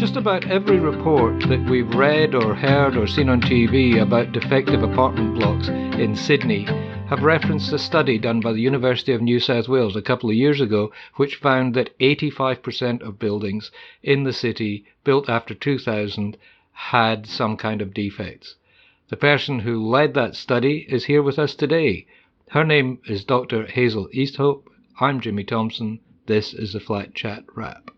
Just about every report that we've read or heard or seen on TV about defective apartment blocks in Sydney have referenced a study done by the University of New South Wales a couple of years ago, which found that 85% of buildings in the city built after 2000 had some kind of defects. The person who led that study is here with us today. Her name is Dr. Hazel Easthope. I'm Jimmy Thompson. This is the Flat Chat Wrap.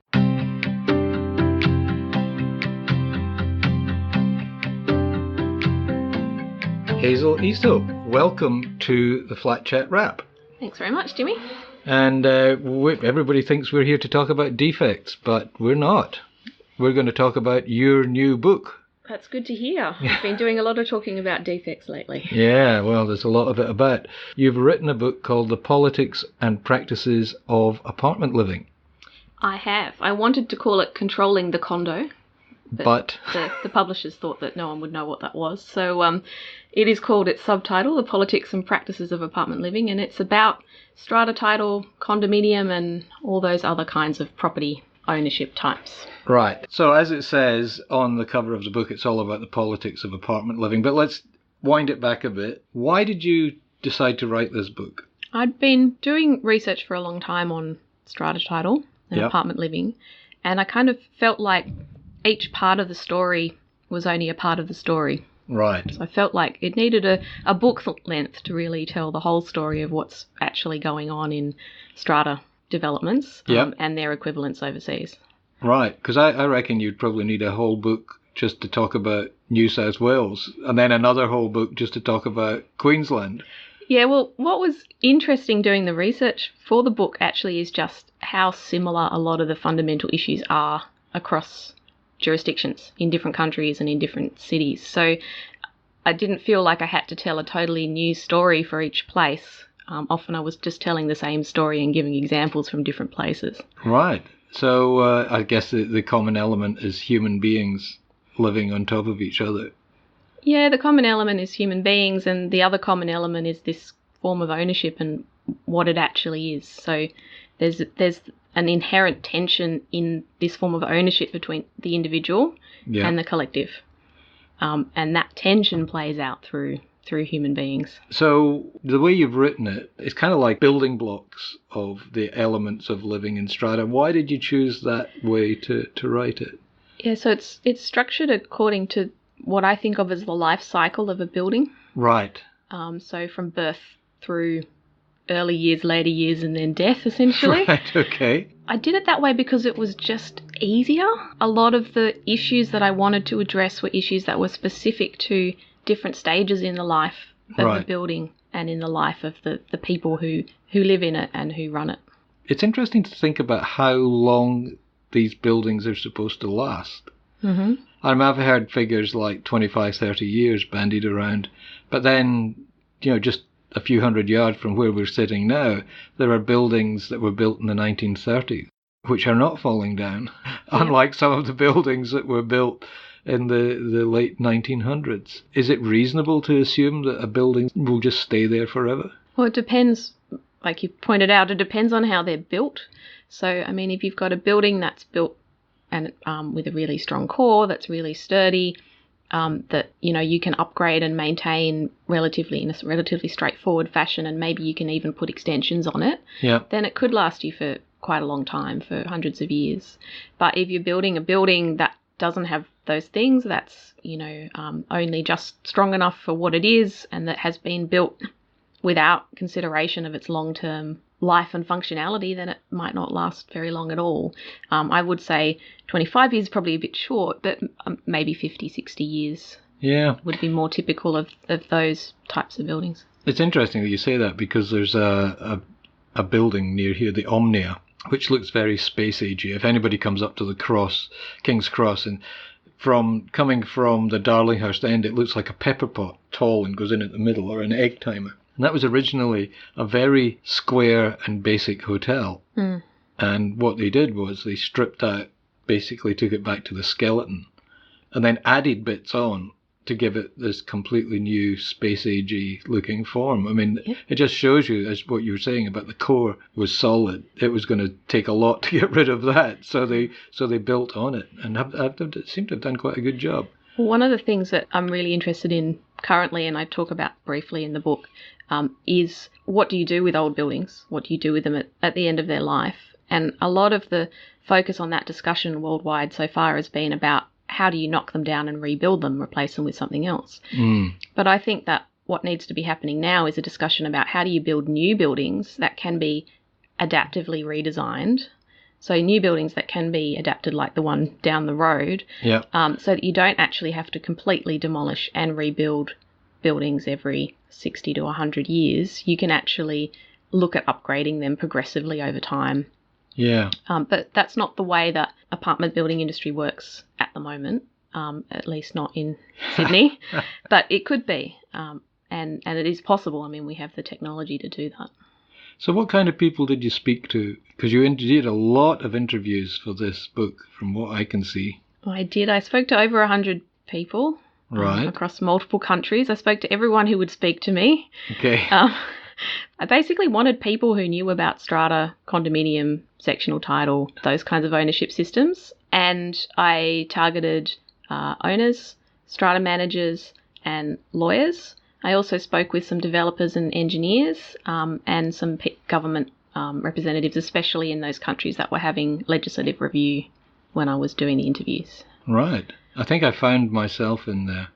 Hazel Easthope, welcome to the Flat Chat Wrap. Thanks very much, Jimmy. And everybody thinks we're here to talk about defects, but we're not. We're going to talk about your new book. That's good to hear. I've been doing a lot of talking about defects lately. Yeah, well, there's a lot of it about. You've written a book called The Politics and Practices of Apartment Living. I have. I wanted to call it Controlling the Condo, but the publishers thought that no one would know what that was. So it is called, its subtitle, The Politics and Practices of Apartment Living, and it's about strata title, condominium, and all those other kinds of property ownership types. Right. So as it says on the cover of the book, it's all about the politics of apartment living. But let's wind it back a bit. Why did you decide to write this book? I'd been doing research for a long time on strata title and apartment living, and I kind of felt like each part of the story was only a part of the story. Right. So I felt like it needed a book length to really tell the whole story of what's actually going on in strata developments and their equivalents overseas. Right, because I reckon you'd probably need a whole book just to talk about New South Wales, and then another whole book just to talk about Queensland. Yeah, well, what was interesting doing the research for the book actually is just how similar a lot of the fundamental issues are across jurisdictions in different countries and in different cities. So I didn't feel like I had to tell a totally new story for each place. Often I was just telling the same story and giving examples from different places. Right. So I guess the common element is human beings living on top of each other. Yeah, the common element is human beings, and the other common element is this form of ownership and what it actually is. So there's an inherent tension in this form of ownership between the individual and the collective. And that tension plays out through human beings. So the way you've written it, it's kind of like building blocks of the elements of living in strata. Why did you choose that way to write it? Yeah, so it's structured according to what I think of as the life cycle of a building. Right. So from birth through early years, later years, and then death, essentially. Right, okay. I did it that way because it was just easier. A lot of the issues that I wanted to address were issues that were specific to different stages in the life of the building and in the life of the people who live in it and who run it. It's interesting to think about how long these buildings are supposed to last. Mm-hmm. I've heard figures like 25, 30 years bandied around, but then, just a few hundred yards from where we're sitting now, there are buildings that were built in the 1930s, which are not falling down, unlike some of the buildings that were built in the late 1900s. Is it reasonable to assume that a building will just stay there forever? Well, it depends. Like you pointed out, it depends on how they're built. So, if you've got a building that's built and with a really strong core, that's really sturdy, that you can upgrade and maintain in a relatively straightforward fashion, and maybe you can even put extensions on it, then it could last you for quite a long time, for hundreds of years. But if you're building a building that doesn't have those things, that's only just strong enough for what it is, and that has been built without consideration of its long-term life and functionality, then it might not last very long at all. I would say 25 years is probably a bit short, but maybe 50, 60 years would be more typical of those types of buildings. It's interesting that you say that, because there's a building near here, the Omnia, which looks very space agey. If anybody comes up to the King's Cross, and coming from the Darlinghurst end, it looks like a pepper pot, tall, and goes in at the middle, or an egg timer. And that was originally a very square and basic hotel. Mm. And what they did was they stripped out, basically took it back to the skeleton, and then added bits on to give it this completely new space agey looking form. I mean, Yeah. it just shows you, as what you were saying about the core was solid. It was going to take a lot to get rid of that, so they built on it and seem to have done quite a good job. One of the things that I'm really interested in currently, and I talk about briefly in the book, is what do you do with old buildings? What do you do with them at the end of their life? And a lot of the focus on that discussion worldwide so far has been about how do you knock them down and rebuild them, replace them with something else. But I think that what needs to be happening now is a discussion about how do you build new buildings that can be adaptively redesigned. So new buildings that can be adapted like the one down the road, so that you don't actually have to completely demolish and rebuild buildings every 60 to 100 years. You can actually look at upgrading them progressively over time. Yeah. But that's not the way that apartment building industry works at the moment, at least not in Sydney. But it could be, and it is possible. I mean, we have the technology to do that. So what kind of people did you speak to? Because you did a lot of interviews for this book, from what I can see. I did. I spoke to over 100 people across multiple countries. I spoke to everyone who would speak to me. Okay. I basically wanted people who knew about strata, condominium, sectional title, those kinds of ownership systems. And I targeted owners, strata managers, and lawyers. I also spoke with some developers and engineers and some government representatives, especially in those countries that were having legislative review when I was doing the interviews. Right. I think I found myself in there.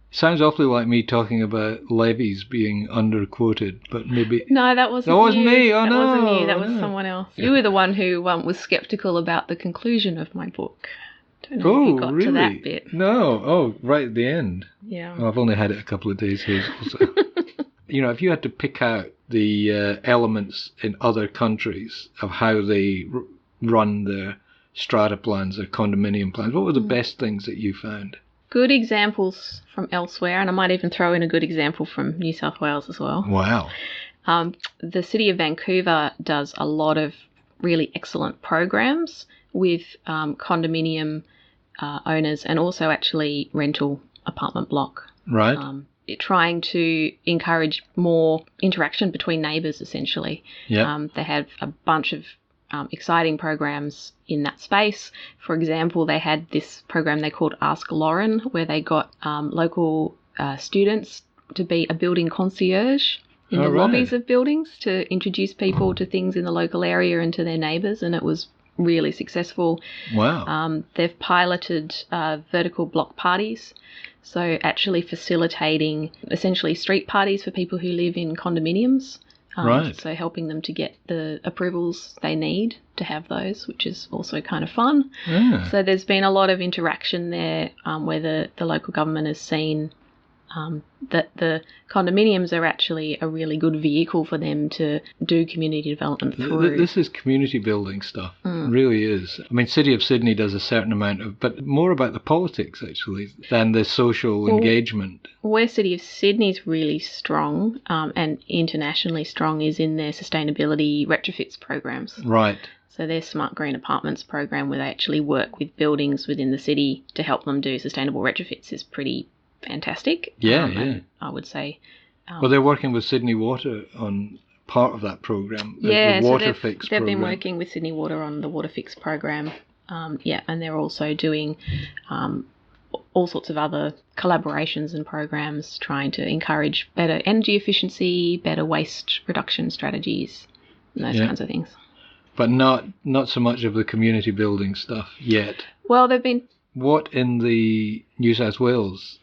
Sounds awfully like me talking about levies being underquoted, but maybe... No, that wasn't That wasn't you. me. Oh, that no. wasn't you. That was someone else. You were the one who was sceptical about the conclusion of my book. Don't know if you got to that bit. No. Oh, right at the end. Yeah. Oh, I've only had it a couple of days, Hazel. So. If you had to pick out the elements in other countries of how they run their strata plans, their condominium plans, what were the best things that you found? Good examples from elsewhere, and I might even throw in a good example from New South Wales as well. Wow. The City of Vancouver does a lot of really excellent programs with condominium owners and also actually rental apartment block. Right. Trying to encourage more interaction between neighbours, essentially. Yeah. They have a bunch of exciting programs in that space. For example, they had this program they called Ask Lauren, where they got local students to be a building concierge in the lobbies of buildings to introduce people to things in the local area and to their neighbours, and it was really successful. Wow. They've piloted vertical block parties, so actually facilitating essentially street parties for people who live in condominiums. Right. So helping them to get the approvals they need to have those, which is also kind of fun. Yeah. So there's been a lot of interaction there where the local government has seen that the condominiums are actually a really good vehicle for them to do community development through. This is community building stuff. It really is. I mean, City of Sydney does a certain amount of, but more about the politics, actually, than the social engagement. Where City of Sydney's really strong and internationally strong is in their sustainability retrofits programs. Right. So their Smart Green Apartments program, where they actually work with buildings within the city to help them do sustainable retrofits, is pretty fantastic. Yeah. I would say. Well, they're working with Sydney Water on part of that program. Yeah, the Water so Fix they've program. been working with Sydney Water on the Water Fix program. And they're also doing all sorts of other collaborations and programs trying to encourage better energy efficiency, better waste reduction strategies, and those kinds of things. But not so much of the community building stuff yet. Well, they've been... What in the New South Wales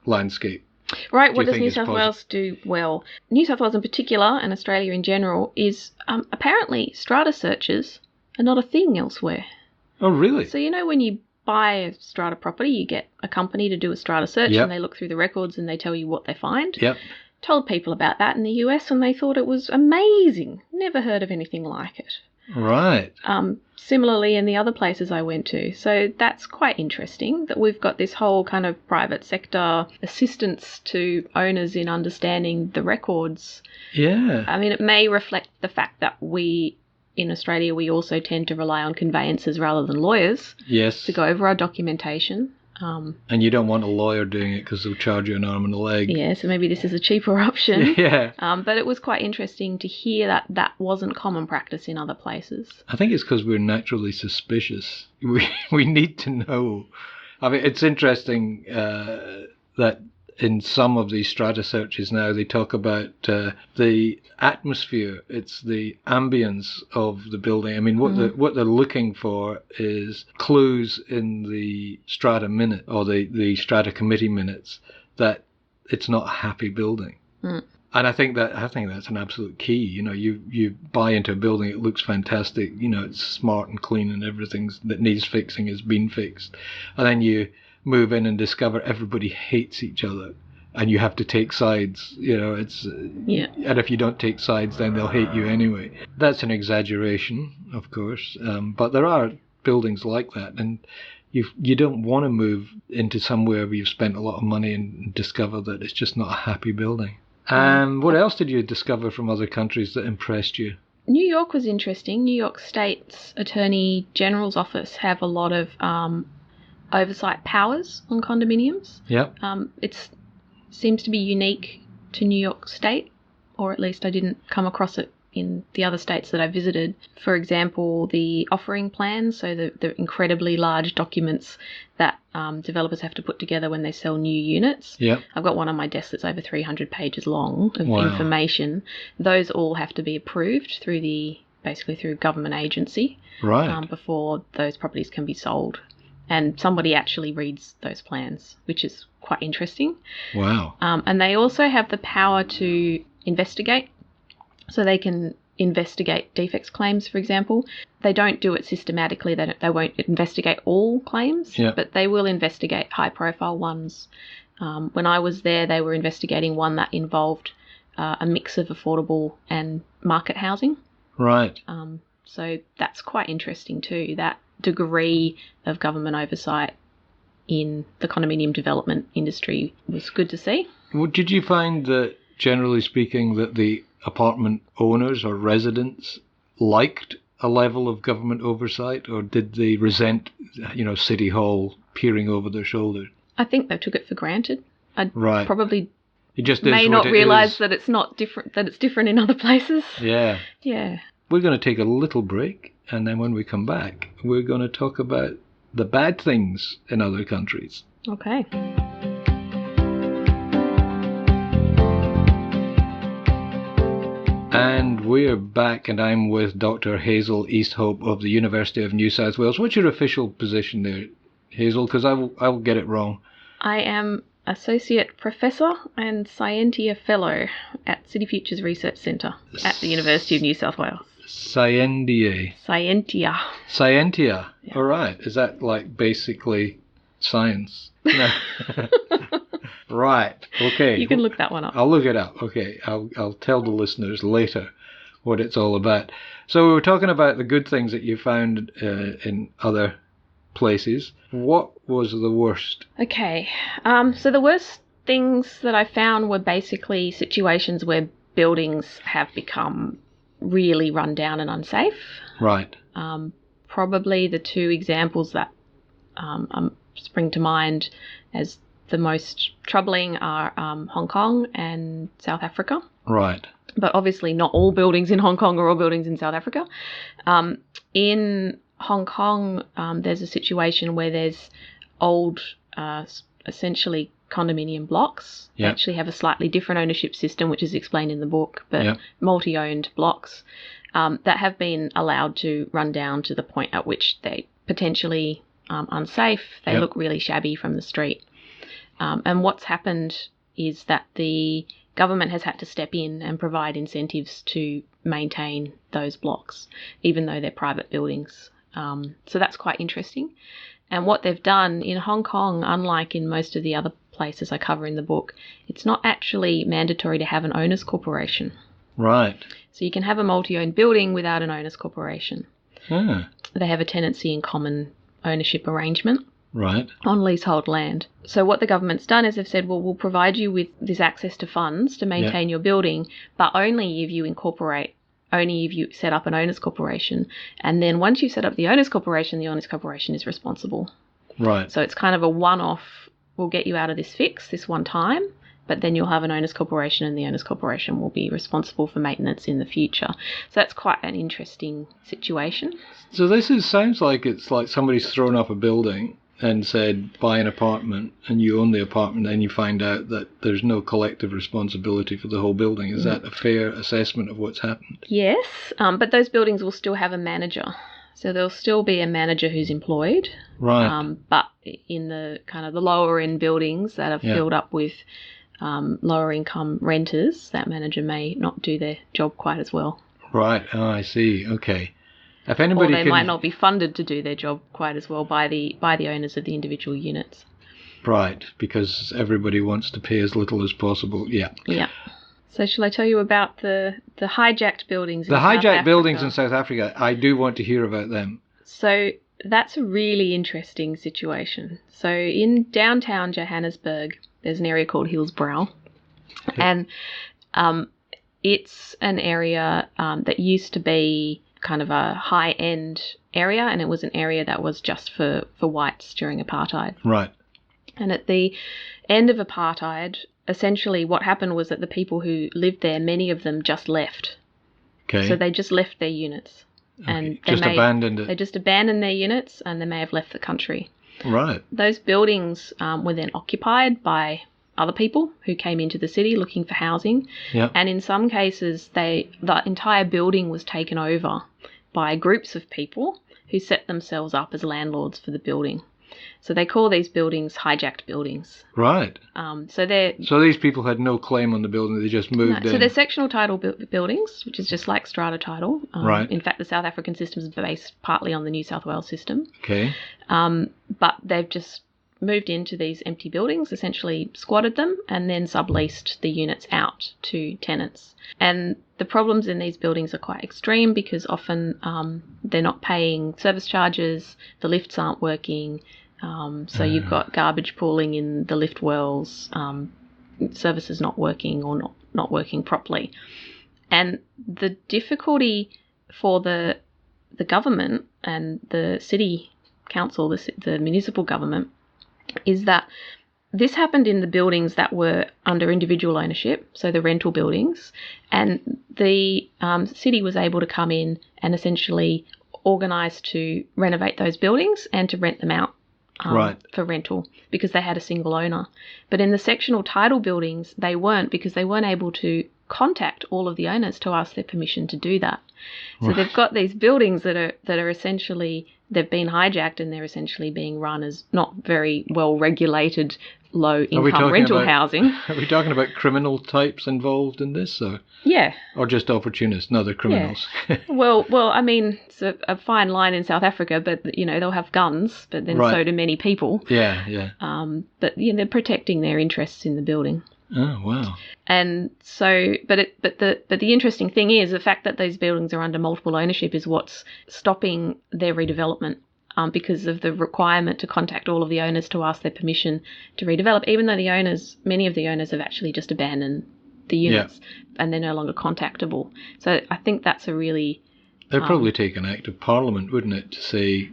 landscape? Right, what does New South Wales do well? New South Wales in particular, and Australia in general, is apparently strata searches are not a thing elsewhere. Oh, really? So, when you buy a strata property, you get a company to do a strata search, and they look through the records and they tell you what they find. Yep. Told people about that in the US and they thought it was amazing. Never heard of anything like it. Right. Similarly in the other places I went to. So that's quite interesting that we've got this whole kind of private sector assistance to owners in understanding the records. Yeah. I mean, it may reflect the fact that in Australia, we also tend to rely on conveyancers rather than lawyers. Yes. To go over our documentation. And you don't want a lawyer doing it because they'll charge you an arm and a leg. Yeah, so maybe this is a cheaper option. Yeah. But it was quite interesting to hear that that wasn't common practice in other places. I think it's because we're naturally suspicious. We need to know. I mean, it's interesting that in some of these strata searches now they talk about the atmosphere. It's the ambience of the building. I mean, what they're looking for is clues in the strata minute or the strata committee minutes that it's not a happy building. And I think that's an absolute key. You know, you buy into a building, it looks fantastic. You know, it's smart and clean, and everything that needs fixing has been fixed. And then you move in and discover everybody hates each other, and you have to take sides. You know, and if you don't take sides, then they'll hate you anyway. That's an exaggeration, of course, but there are buildings like that, and you don't want to move into somewhere where you've spent a lot of money and discover that it's just not a happy building. What else did you discover from other countries that impressed you? New York was interesting. New York State's Attorney General's office have a lot of oversight powers on condominiums. Yep. It seems to be unique to New York State, or at least I didn't come across it in the other states that I visited. For example, the offering plans, so the incredibly large documents that developers have to put together when they sell new units. Yep. I've got one on my desk that's over 300 pages long of information. Those all have to be approved basically through government agency. Right. Before those properties can be sold. And somebody actually reads those plans, which is quite interesting. Wow. And they also have the power to investigate. So they can investigate defects claims, for example. They don't do it systematically. They won't investigate all claims, but they will investigate high-profile ones. When I was there, they were investigating one that involved a mix of affordable and market housing. Right. So that's quite interesting too, that degree of government oversight in the condominium development industry was good to see. Well, did you find that, generally speaking, that the apartment owners or residents liked a level of government oversight, or did they resent, City Hall peering over their shoulders? I think they took it for granted. Right. Probably it just may not realise that it's not different, that it's different in other places. Yeah. Yeah. We're going to take a little break, and then when we come back, we're going to talk about the bad things in other countries. Okay. And we're back, and I'm with Dr. Hazel Easthope of the University of New South Wales. What's your official position there, Hazel? Because I'll get it wrong. I am Associate Professor and Scientia Fellow at City Futures Research Centre at the University of New South Wales. Scientia. Yeah. All right. Is that like basically science? No. Right. Okay. You can look that one up. I'll look it up. Okay. I'll tell the listeners later what it's all about. So we were talking about the good things that you found in other places. What was the worst? Okay. So the worst things that I found were basically situations where buildings have become really run down and unsafe. Right. Probably the two examples that spring to mind as the most troubling are Hong Kong and South Africa. Right. But obviously not all buildings in Hong Kong are all buildings in South Africa. In Hong Kong, there's a situation where there's old, essentially condominium blocks. They actually have a slightly different ownership system, which is explained in the book, but multi-owned blocks that have been allowed to run down to the point at which they potentially unsafe. They look really shabby from the street. And what's happened is that the government has had to step in and provide incentives to maintain those blocks, even though they're private buildings. So that's quite interesting. And what they've done in Hong Kong, unlike in most of the other places I cover in the book, it's not actually mandatory to have an owners corporation. Right. So you can have a multi-owned building without an owners corporation. They have a tenancy in common ownership arrangement. Right. On leasehold land. So what the government's done is they've said, well, we'll provide you with this access to funds to maintain your building, but only if you set up an owners corporation. And then once you set up the owners corporation is responsible. Right. So it's kind of a one-off, we'll get you out of this fix this one time, but then you'll have an owner's corporation, and the owner's corporation will be responsible for maintenance in the future. So that's quite an interesting situation. So sounds like it's like somebody's thrown up a building and said, buy an apartment, and you own the apartment, and you find out that there's no collective responsibility for the whole building. Is that a fair assessment of what's happened? Yes, but those buildings will still have a manager. So there'll still be a manager who's employed. Right. But in the kind of the lower end buildings that are filled up with lower income renters, that manager may not do their job quite as well. Right. Oh, I see. Okay. If anybody or they might not be funded to do their job quite as well by the owners of the individual units. Right, because everybody wants to pay as little as possible. Yeah. Yeah. So shall I tell you about the hijacked buildings? The hijacked buildings in South Africa. I do want to hear about them. So that's a really interesting situation. So in downtown Johannesburg, there's an area called Hillsborough, and it's an area that used to be kind of a high-end area, and it was an area that was just for whites during apartheid. Right. And at the end of apartheid, essentially what happened was that the people who lived there, many of them just left. Okay. So they just left their units. Okay. And abandoned it. They just abandoned their units, and they may have left the country. Right. Those buildings were then occupied by other people who came into the city looking for housing. Yep. And in some cases, the entire building was taken over by groups of people who set themselves up as landlords for the building. So they call these buildings hijacked buildings. Right. So these people had no claim on the building; they just moved in. So they're sectional title buildings, which is just like strata title. Right. In fact, the South African system is based partly on the New South Wales system. Okay. But they've just moved into these empty buildings, essentially squatted them, and then subleased the units out to tenants. And the problems in these buildings are quite extreme because often they're not paying service charges, the lifts aren't working, so you've got garbage pooling in the lift wells, services not working or not working properly. And the difficulty for the government and the city council, the municipal government, is that this happened in the buildings that were under individual ownership, so the rental buildings, and the city was able to come in and essentially organise to renovate those buildings and to rent them out for rental because they had a single owner. But in the sectional title buildings, they weren't, because they weren't able to contact all of the owners to ask their permission to do that. So they've got these buildings that are essentially, they've been hijacked, and they're essentially being run as not very well regulated low income rental housing. Are we talking about criminal types involved in this? Yeah. Or just opportunists? No, they're criminals. Yeah. well, I mean, it's a fine line in South Africa, but they'll have guns, but then so do many people. Yeah. But they're protecting their interests in the building. Oh, wow. And so, but the interesting thing is the fact that those buildings are under multiple ownership is what's stopping their redevelopment, because of the requirement to contact all of the owners to ask their permission to redevelop, even though many of the owners have actually just abandoned the units and they're no longer contactable. So I think that's a really... They'd probably take an act of parliament, wouldn't it, to say,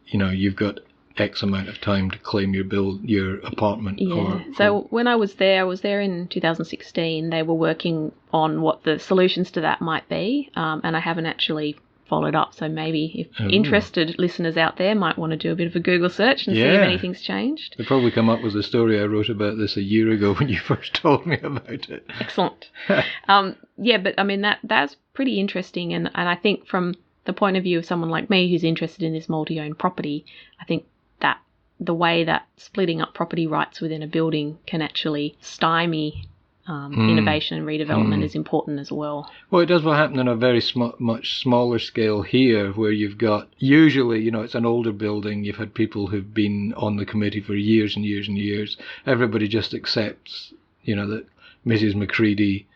you've got X amount of time to claim your apartment. Yeah. So when I was there in 2016. They were working on what the solutions to that might be, and I haven't actually followed up. So maybe if interested listeners out there might want to do a bit of a Google search and see if anything's changed. They'll probably come up with the story I wrote about this a year ago when you first told me about it. Excellent. But I mean that's pretty interesting, and I think from the point of view of someone like me who's interested in this multi-owned property, I think that the way that splitting up property rights within a building can actually stymie innovation and redevelopment is important as well. Well, it does what happened on a very much smaller scale here, where you've got, usually, it's an older building, you've had people who've been on the committee for years and years and years. Everybody just accepts, that Mrs. McCready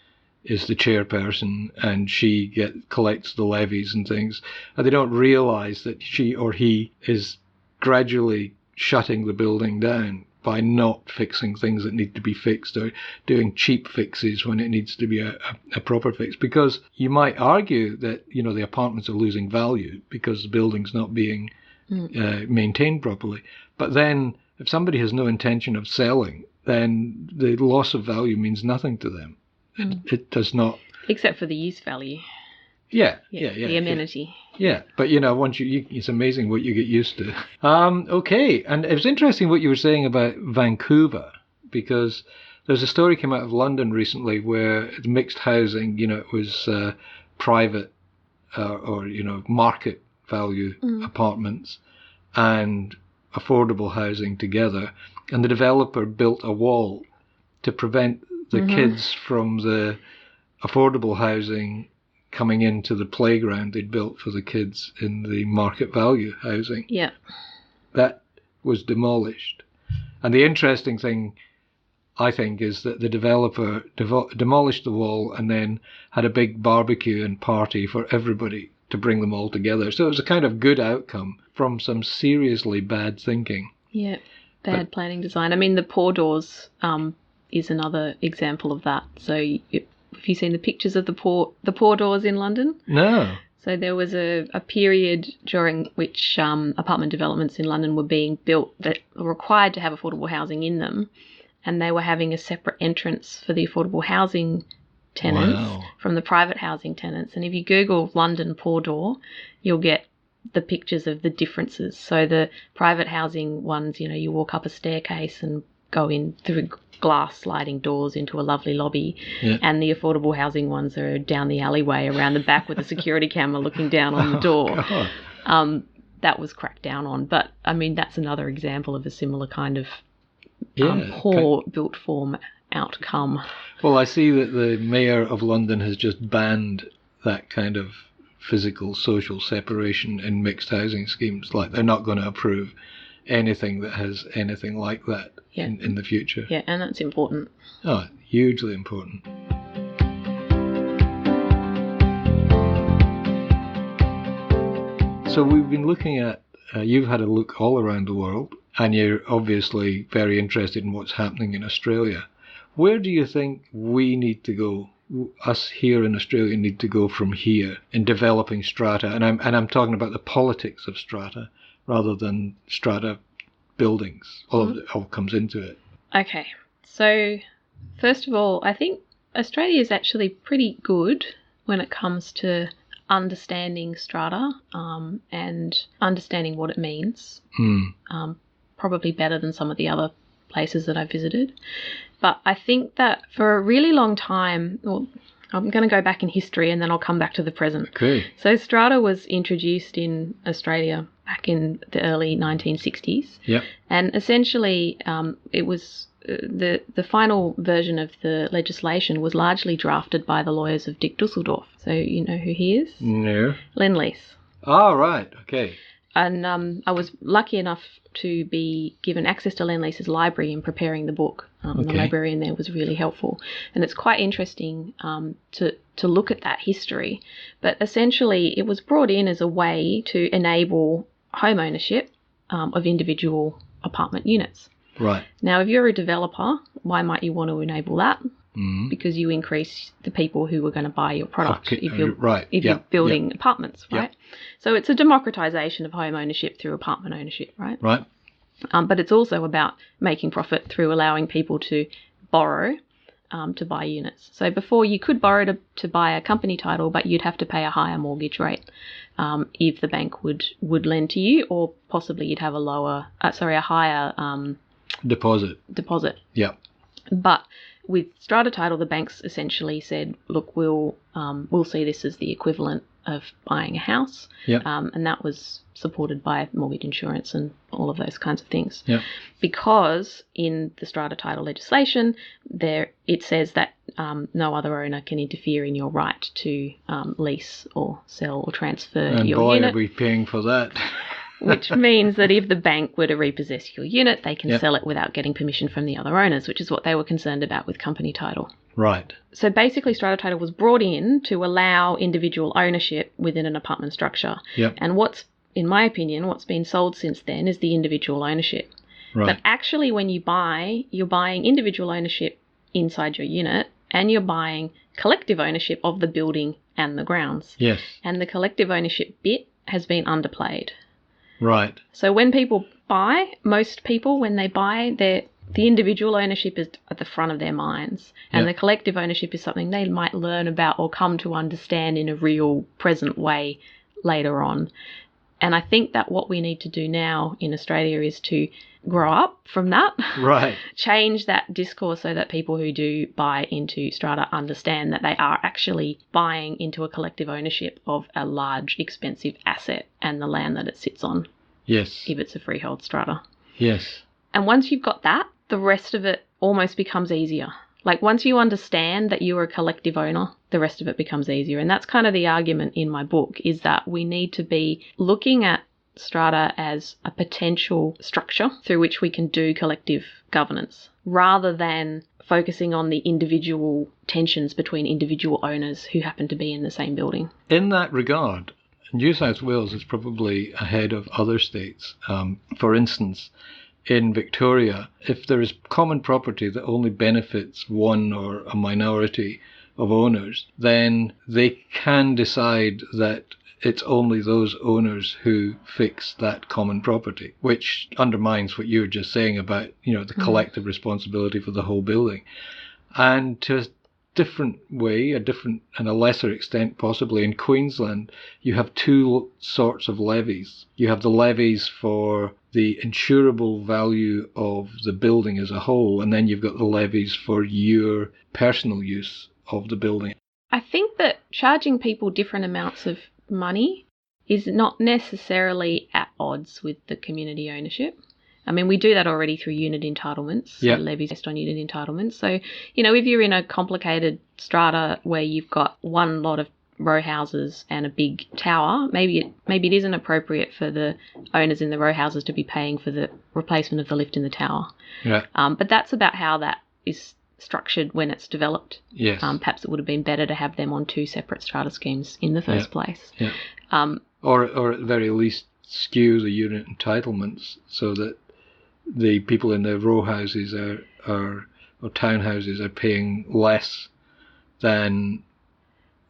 is the chairperson and she collects the levies and things, and they don't realise that she or he is gradually shutting the building down by not fixing things that need to be fixed, or doing cheap fixes when it needs to be a proper fix. Because you might argue that, the apartments are losing value because the building's not being maintained properly. But then if somebody has no intention of selling, then the loss of value means nothing to them. It does not. Except for the use value. Yeah. The amenity. Yeah, but once it's amazing what you get used to. Okay, and it was interesting what you were saying about Vancouver, because there's a story came out of London recently where mixed housing, it was private or market value apartments and affordable housing together, and the developer built a wall to prevent the kids from the affordable housing coming into the playground they'd built for the kids in the market value housing. Yeah. That was demolished. And the interesting thing, I think, is that the developer demolished the wall and then had a big barbecue and party for everybody to bring them all together. So it was a kind of good outcome from some seriously bad thinking. Yeah, bad planning design. I mean, the Pour Doors is another example of that. So have you seen the pictures of the Pour Doors in London? No. So there was a period during which apartment developments in London were being built that were required to have affordable housing in them, and they were having a separate entrance for the affordable housing tenants from the private housing tenants. And if you Google London Pour Door, you'll get the pictures of the differences. So the private housing ones, you walk up a staircase and go in through glass sliding doors into a lovely lobby, and the affordable housing ones are down the alleyway around the back with a security camera looking down on the door. That was cracked down on, but I mean that's another example of a similar kind of poor built form outcome. Well, I see that the mayor of London has just banned that kind of physical social separation in mixed housing schemes. Like, they're not going to approve anything that has anything like that in the future. Yeah, and that's important. Oh, hugely important. So we've been looking at, you've had a look all around the world, and you're obviously very interested in what's happening in Australia. Where do you think we need to go, us here in Australia need to go from here in developing strata? And I'm talking about the politics of strata rather than strata buildings. All of it all comes into it. Okay, so first of all, I think Australia is actually pretty good when it comes to understanding strata and understanding what it means. Probably better than some of the other places that I visited. But I think that for a really long time, well, I'm going to go back in history and then I'll come back to the present. Okay. So strata was introduced in Australia back in the early 1960s. Yep. And essentially it was the final version of the legislation was largely drafted by the lawyers of Dick Dusseldorf. So you know who he is? No. Lend-Lease. Oh, right. Okay. And I was lucky enough to be given access to Lend-Lease's library in preparing the book. The librarian there was really helpful. And it's quite interesting to look at that history. But essentially, it was brought in as a way to enable home ownership of individual apartment units. Right. Now, if you're a developer, why might you want to enable that? Because you increase the people who are going to buy your product if you're Yep. building apartments, right? Yep. So it's a democratization of home ownership through apartment ownership, right? Right. But it's also about making profit through allowing people to borrow to buy units. So before you could borrow to buy a company title, but you'd have to pay a higher mortgage rate if the bank would lend to you, or possibly you'd have a higher deposit. Yeah. But with strata title, the banks essentially said, look, we'll see this as the equivalent of buying a house. Yep. And that was supported by mortgage insurance and all of those kinds of things. Yep. Because in the strata title legislation, it says that no other owner can interfere in your right to lease or sell or transfer and your boy, unit. Are we paying for that? Which means that if the bank were to repossess your unit, they can sell it without getting permission from the other owners, which is what they were concerned about with company title. Right. So basically, strata title was brought in to allow individual ownership within an apartment structure. Yep. And in my opinion, what's been sold since then is the individual ownership. Right. But actually, when you buy, you're buying individual ownership inside your unit, and you're buying collective ownership of the building and the grounds. Yes. And the collective ownership bit has been underplayed. Right. So when people buy, most people, when they buy, the individual ownership is at the front of their minds, and the collective ownership is something they might learn about or come to understand in a real present way later on. And I think that what we need to do now in Australia is to grow up from that. Right. Change that discourse so that people who do buy into strata understand that they are actually buying into a collective ownership of a large, expensive asset and the land that it sits on. Yes. If it's a freehold strata. Yes. And once you've got that, the rest of it almost becomes easier. Like once you understand that you're a collective owner, the rest of it becomes easier. And that's kind of the argument in my book, is that we need to be looking at strata as a potential structure through which we can do collective governance, rather than focusing on the individual tensions between individual owners who happen to be in the same building. In that regard, New South Wales is probably ahead of other states. For instance, in Victoria, if there is common property that only benefits one or a minority of owners, then they can decide that it's only those owners who fix that common property, which undermines what you were just saying about, the collective responsibility for the whole building. And to a different way, and a lesser extent possibly, in Queensland, you have two sorts of levies. You have the levies for the insurable value of the building as a whole, and then you've got the levies for your personal use of the building. I think that charging people different amounts of money is not necessarily at odds with the community ownership. I mean, we do that already through unit entitlements, so levies based on unit entitlements. So, if you're in a complicated strata where you've got one lot of row houses and a big tower, maybe it isn't appropriate for the owners in the row houses to be paying for the replacement of the lift in the tower. Yeah. But that's about how that is structured when it's developed. Yes. Perhaps it would have been better to have them on two separate strata schemes in the first place. Yeah. Or at the very least skew the unit entitlements so that the people in the row houses or townhouses are paying less than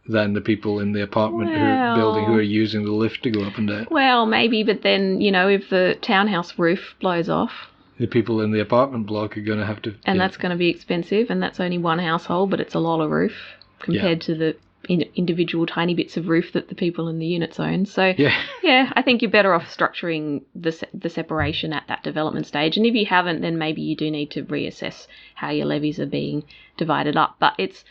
the people in the apartment building who are using the lift to go up and down. Well, maybe, but then, if the townhouse roof blows off, the people in the apartment block are going to have to... And that's going to be expensive, and that's only one household, but it's a lot of roof compared to the individual tiny bits of roof that the people in the units own. So, I think you're better off structuring the separation at that development stage. And if you haven't, then maybe you do need to reassess how your levies are being divided up. But it's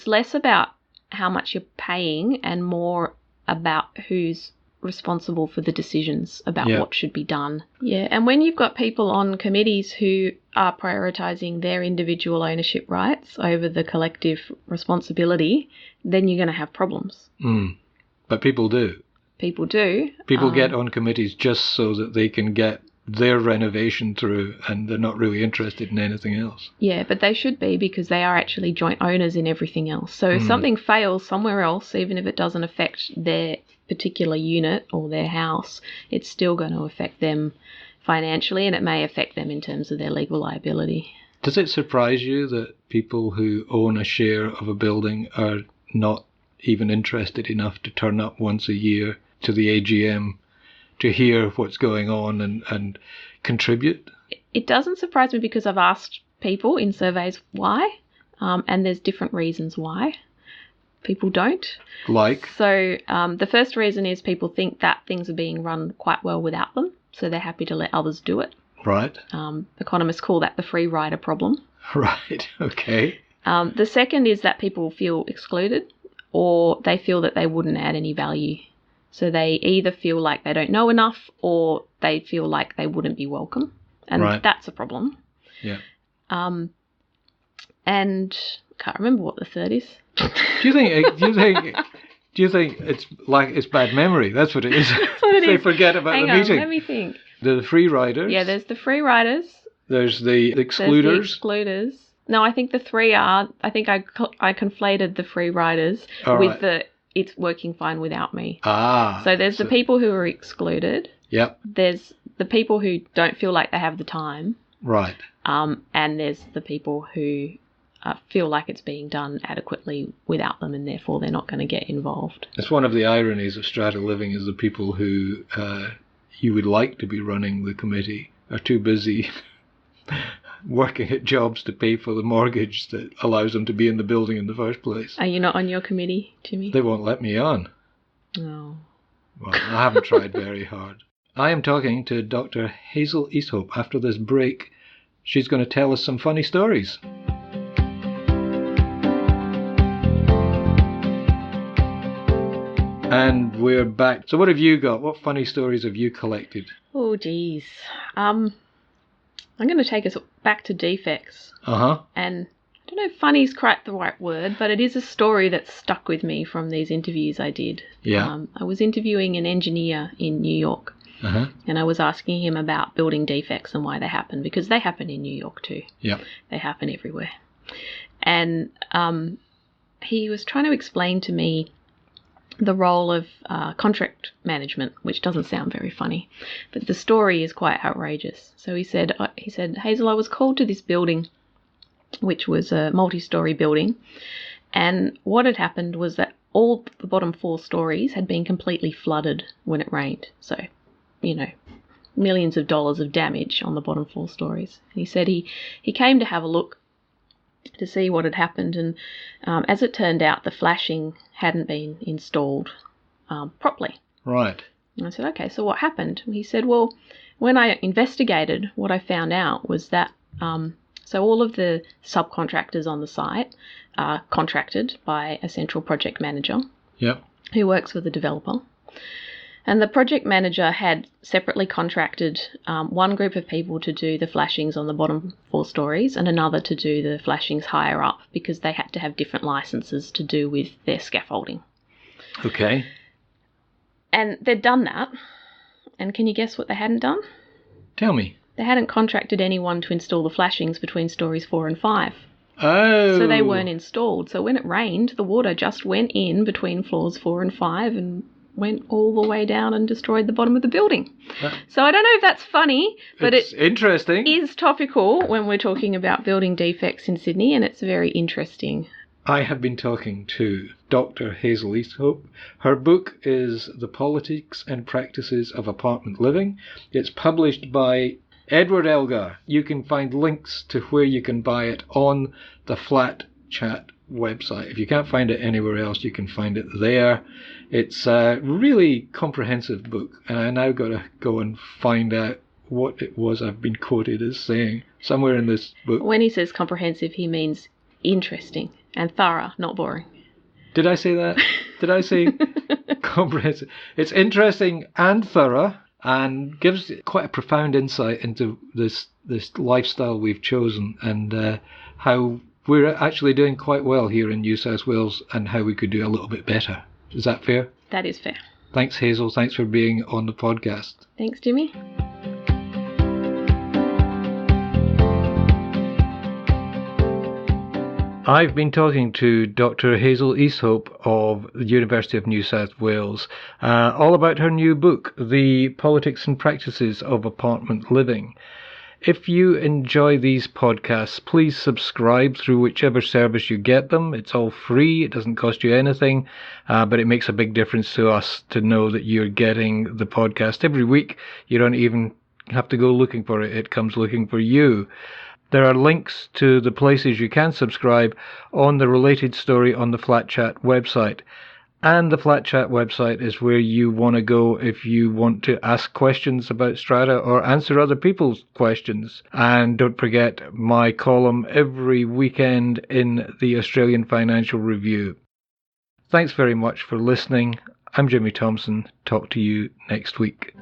less about how much you're paying and more about who's responsible for the decisions about what should be done. Yeah, and when you've got people on committees who are prioritising their individual ownership rights over the collective responsibility, then you're going to have problems. But people do. People do. People get on committees just so that they can get their renovation through, and they're not really interested in anything else. Yeah, but they should be, because they are actually joint owners in everything else. So if something fails somewhere else, even if it doesn't affect their particular unit or their house, it's still going to affect them financially, and it may affect them in terms of their legal liability. Does it surprise you that people who own a share of a building are not even interested enough to turn up once a year to the AGM to hear what's going on and contribute? It doesn't surprise me, because I've asked people in surveys why, and there's different reasons why people don't. Like? So the first reason is people think that things are being run quite well without them, so they're happy to let others do it. Right. Economists call that the free rider problem. Right, okay. The second is that people feel excluded, or they feel that they wouldn't add any value. So they either feel like they don't know enough, or they feel like they wouldn't be welcome. And that's a problem. Yeah. And I can't remember what the third is. Do you think it's bad memory? That's what it is. That's what it they is. forget about Hang the on, meeting. Let me think. The free riders. Yeah, there's the free riders. There's the excluders. There's the excluders. No, I think the three are. I think I conflated the free riders with the it's working fine without me. So there's the people who are excluded. Yep. There's the people who don't feel like they have the time. Right. And there's the people who feel like it's being done adequately without them, and therefore they're not going to get involved. It's one of the ironies of strata living is the people who you would like to be running the committee are too busy working at jobs to pay for the mortgage that allows them to be in the building in the first place. Are you not on your committee, Jimmy? They won't let me on. No. Well, I haven't tried very hard. I am talking to Dr. Hazel Easthope. After this break, she's going to tell us some funny stories. And we're back. So what have you got? What funny stories have you collected? Oh, geez. I'm going to take us back to defects. Uh-huh. And I don't know if funny's quite the right word, but it is a story that stuck with me from these interviews I did. Yeah. I was interviewing an engineer in New York. Uh-huh. And I was asking him about building defects and why they happen, because they happen in New York too. Yeah. They happen everywhere. And he was trying to explain to me the role of contract management, which doesn't sound very funny, but the story is quite outrageous. So he said, Hazel, I was called to this building, which was a multi-story building, and what had happened was that all the bottom 4 stories had been completely flooded when it rained. So, millions of dollars of damage on the bottom 4 stories. And he said he came to have a look to see what had happened, and as it turned out, the flashing hadn't been installed properly. Right. And I said, okay, so what happened? He said, well, when I investigated, what I found out was that so all of the subcontractors on the site are contracted by a central project manager. Yep. Who works with the developer. And the project manager had separately contracted one group of people to do the flashings on the bottom 4 stories and another to do the flashings higher up, because they had to have different licenses to do with their scaffolding. Okay. And they'd done that. And can you guess what they hadn't done? Tell me. They hadn't contracted anyone to install the flashings between stories 4 and 5. Oh. So they weren't installed. So when it rained, the water just went in between floors 4 and 5 and went all the way down and destroyed the bottom of the building. So I don't know if that's funny, but it's interesting. Is topical when we're talking about building defects in Sydney, and it's very interesting. I have been talking to Dr. Hazel Easthope. Her book is The Politics and Practices of Apartment Living. It's published by Edward Elgar. You can find links to where you can buy it on the Flat Chat website. If you can't find it anywhere else, you can find it there. It's a really comprehensive book, and I now got to go and find out what it was I've been quoted as saying somewhere in this book. When he says comprehensive, he means interesting and thorough, not boring. Did I say that? Did I say comprehensive? It's interesting and thorough, and gives quite a profound insight into this lifestyle we've chosen, and how we're actually doing quite well here in New South Wales, and how we could do a little bit better. Is that fair? That is fair. Thanks, Hazel. Thanks for being on the podcast. Thanks, Jimmy. I've been talking to Dr. Hazel Easthope of the University of New South Wales all about her new book, The Politics and Practices of Apartment Living. If you enjoy these podcasts, please subscribe through whichever service you get them. It's all free. It doesn't cost you anything, but it makes a big difference to us to know that you're getting the podcast every week. You don't even have to go looking for it. It comes looking for you. There are links to the places you can subscribe on the related story on the Flat Chat website. And the Flat Chat website is where you want to go if you want to ask questions about Strata or answer other people's questions. And don't forget my column every weekend in the Australian Financial Review. Thanks very much for listening. I'm Jimmy Thompson. Talk to you next week.